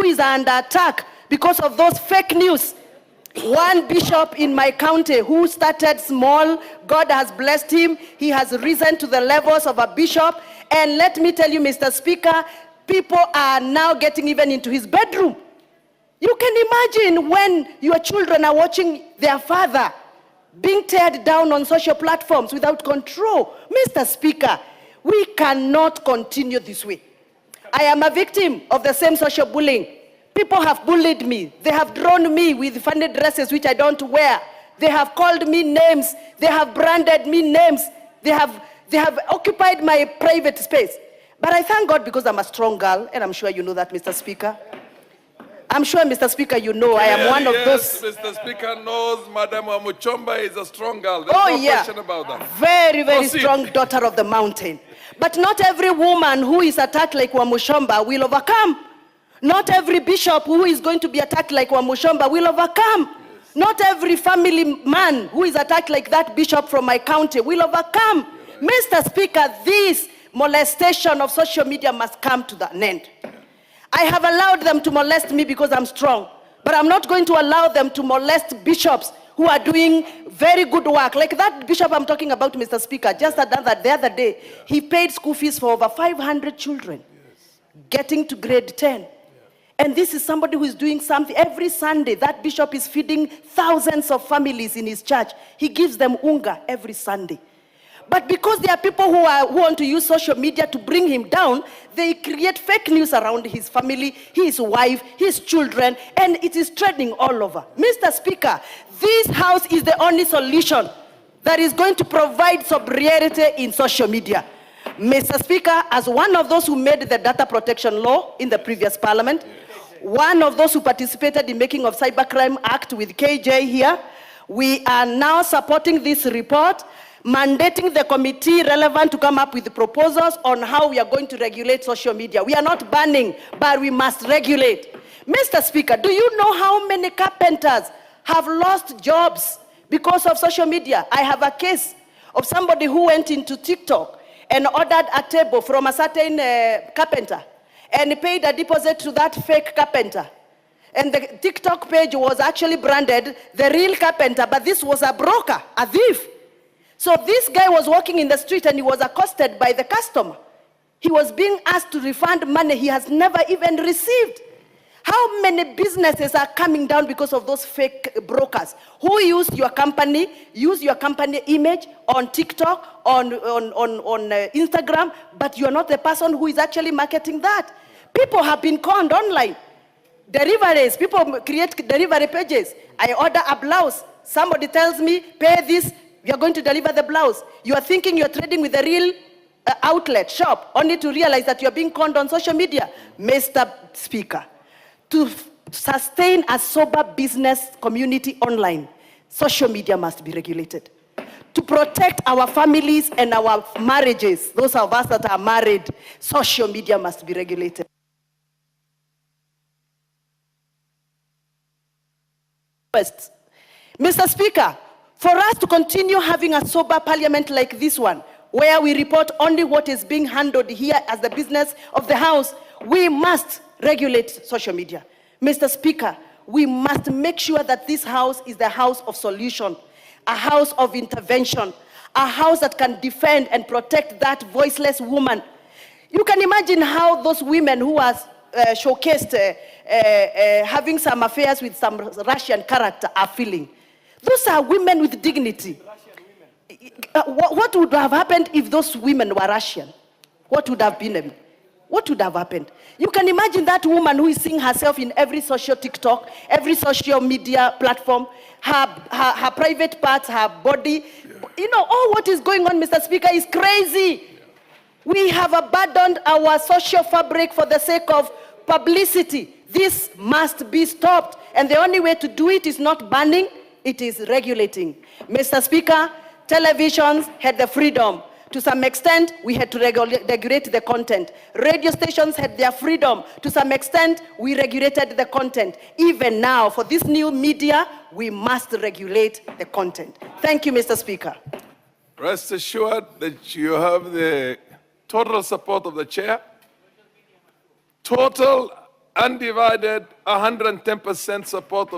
is under attack because of those fake news. One bishop in my county who started small, God has blessed him. He has risen to the levels of a bishop. And let me tell you, Mr. Speaker, people are now getting even into his bedroom. You can imagine when your children are watching their father being teared down on social platforms without control. Mr. Speaker, we cannot continue this way. I am a victim of the same social bullying. People have bullied me. They have drawn me with funny dresses which I don't wear. They have called me names. They have branded me names. They have occupied my private space. But I thank God because I'm a strong girl, and I'm sure you know that, Mr. Speaker. I'm sure, Mr. Speaker, you know I am one of those. Mr. Speaker knows Madam Wamuchomba is a strong girl. There's no question about that. Very, very strong daughter of the mountain. But not every woman who is attacked like Wamuchomba will overcome. Not every bishop who is going to be attacked like Wamuchomba will overcome. Yes. Not every family man who is attacked like that bishop from my county will overcome. Mr. Speaker, this molestation of social media must come to an end. I have allowed them to molest me because I'm strong, but I'm not going to allow them to molest bishops who are doing very good work. Like that bishop I'm talking about, Mr. Speaker, just the other day, he paid school fees for over 500 children, getting to grade 10. And this is somebody who is doing something. Every Sunday, that bishop is feeding thousands of families in his church. He gives them unga every Sunday. But because there are people who want to use social media to bring him down, they create fake news around his family, his wife, his children, and it is trending all over. Mr. Speaker, this house is the only solution that is going to provide sobriety in social media. Mr. Speaker, as one of those who made the data protection law in the previous parliament, one of those who participated in making of Cybercrime Act with KJ here, we are now supporting this report, mandating the committee relevant to come up with proposals on how we are going to regulate social media. We are not banning, but we must regulate. Mr. Speaker, do you know how many carpenters have lost jobs because of social media? I have a case of somebody who went into TikTok and ordered a table from a certain carpenter and paid a deposit to that fake carpenter. And the TikTok page was actually branded the real carpenter, but this was a broker, a thief. So this guy was walking in the street and he was accosted by the customer. He was being asked to refund money he has never even received. How many businesses are coming down because of those fake brokers who use your company image on TikTok, on Instagram, but you're not the person who is actually marketing that. People have been conned online. Deliveries, people create delivery pages. I order a blouse. Somebody tells me, pay this, you're going to deliver the blouse. You are thinking you're trading with a real outlet, shop, only to realize that you're being conned on social media. Mr. Speaker, to sustain a sober business community online, social media must be regulated. To protect our families and our marriages, those of us that are married, social media must be regulated. First, Mr. Speaker, for us to continue having a sober parliament like this one, where we report only what is being handled here as the business of the House, we must regulate social media. Mr. Speaker, we must make sure that this House is the house of solution, a house of intervention, a house that can defend and protect that voiceless woman. You can imagine how those women who are showcased having some affairs with some Russian character are feeling. Those are women with dignity. What would have happened if those women were Russian? What would have been? What would have happened? You can imagine that woman who is seeing herself in every social TikTok, every social media platform, her private parts, her body. You know, all what is going on, Mr. Speaker, is crazy. We have abandoned our social fabric for the sake of publicity. This must be stopped. And the only way to do it is not banning, it is regulating. Mr. Speaker, televisions had the freedom. To some extent, we had to regulate the content. Radio stations had their freedom. To some extent, we regulated the content. Even now, for this new media, we must regulate the content. Thank you, Mr. Speaker. Rest assured that you have the total support of the chair. Total undivided, 110% support of